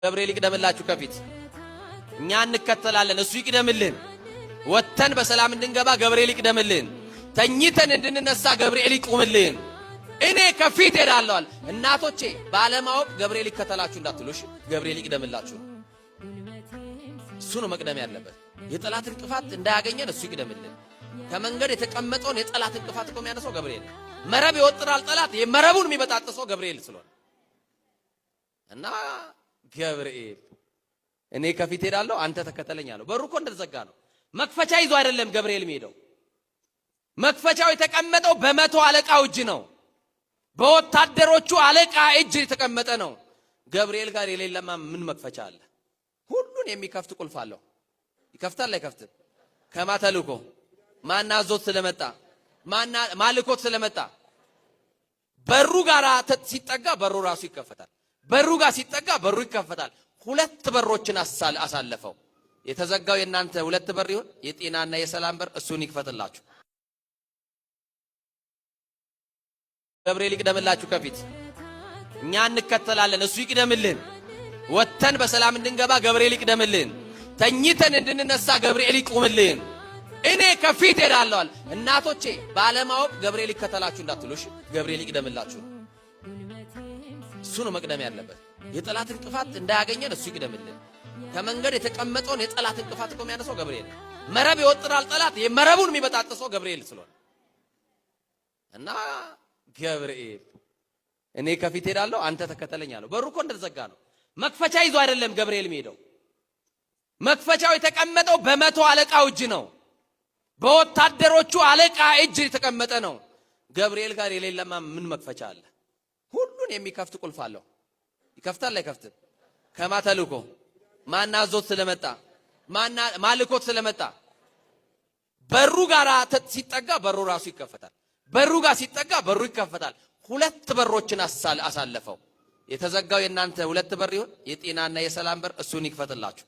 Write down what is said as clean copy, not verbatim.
ገብርኤል ይቅደምላችሁ ከፊት እኛ እንከተላለን እሱ ይቅደምልን ወተን በሰላም እንድንገባ ገብርኤል ይቅደምልን ተኝተን እንድንነሳ ገብርኤል ይቁምልን እኔ ከፊት ሄዳለሁ እናቶቼ ባለማወቅ ገብርኤል ይከተላችሁ እንዳትሉሽ ገብርኤል ይቅደምላችሁ እሱ ነው መቅደም ያለበት የጠላት እንቅፋት እንዳያገኘን እሱ ይቅደምልን ከመንገድ የተቀመጠውን የጠላት እንቅፋት ቆም ያነሰው ገብርኤል መረብ ይወጥራል ጠላት የመረቡን የሚበጣጥሰው ገብርኤል ስለሆነ እና ገብርኤል እኔ ከፊት ሄዳለሁ አንተ ተከተለኝ አለው በሩ እኮ እንደተዘጋ ነው መክፈቻ ይዞ አይደለም ገብርኤል የሚሄደው መክፈቻው የተቀመጠው በመቶ አለቃው እጅ ነው በወታደሮቹ አለቃ እጅ የተቀመጠ ነው ገብርኤል ጋር የሌለማ ምን መክፈቻ አለ ሁሉን የሚከፍት ቁልፍ አለው ይከፍታል አይከፍትም ከማተልኮ ማናዞት ስለመጣ ማልኮት ስለመጣ በሩ ጋር ሲጠጋ በሩ ራሱ ይከፈታል በሩ ጋር ሲጠጋ በሩ ይከፈታል ሁለት በሮችን አሳለፈው የተዘጋው የናንተ ሁለት በር ይሁን የጤናና የሰላም በር እሱን ይክፈትላችሁ ገብርኤል ይቅደምላችሁ ከፊት እኛ እንከተላለን እሱ ይቅደምልን ወተን በሰላም እንድንገባ ገብርኤል ይቅደምልን ተኝተን እንድንነሳ ገብርኤል ይቁምልን እኔ ከፊት ሄዳለሁ እናቶቼ ባለማወቅ ገብርኤል ይከተላችሁ እንዳትሉሽ ገብርኤል ይቅደምላችሁ እሱ ነው መቅደም ያለበት የጠላት እንቅፋት እንዳያገኘን እሱ ይቅደምልን ከመንገድ የተቀመጠውን የጠላት እንቅፋት ቆም ያነሰው ገብርኤል መረብ ይወጥራል ጠላት የመረቡን የሚበጣጥሰው ገብርኤል ስለሆነ እና ገብርኤል እኔ ከፊት ሄዳለሁ አንተ ተከተለኝ አለው በሩ እኮ እንደተዘጋ ነው መክፈቻ ይዞ አይደለም ገብርኤል የሚሄደው መክፈቻው የተቀመጠው በመቶ አለቃው እጅ ነው በወታደሮቹ አለቃ እጅ የተቀመጠ ነው ገብርኤል ጋር የሌለማ ምን መክፈቻ አለ ሁሉን የሚከፍት ቁልፍ አለው ይከፍታል አይከፍትም ከማተልኮ ማናዞት ስለመጣ ማልኮት ስለመጣ በሩ ጋር ሲጠጋ በሩ ራሱ ይከፈታል በሩ ጋር ሲጠጋ በሩ ይከፈታል ሁለት በሮችን አሳለፈው የተዘጋው የናንተ ሁለት በር ይሁን የጤናና የሰላም በር እሱን ይክፈትላችሁ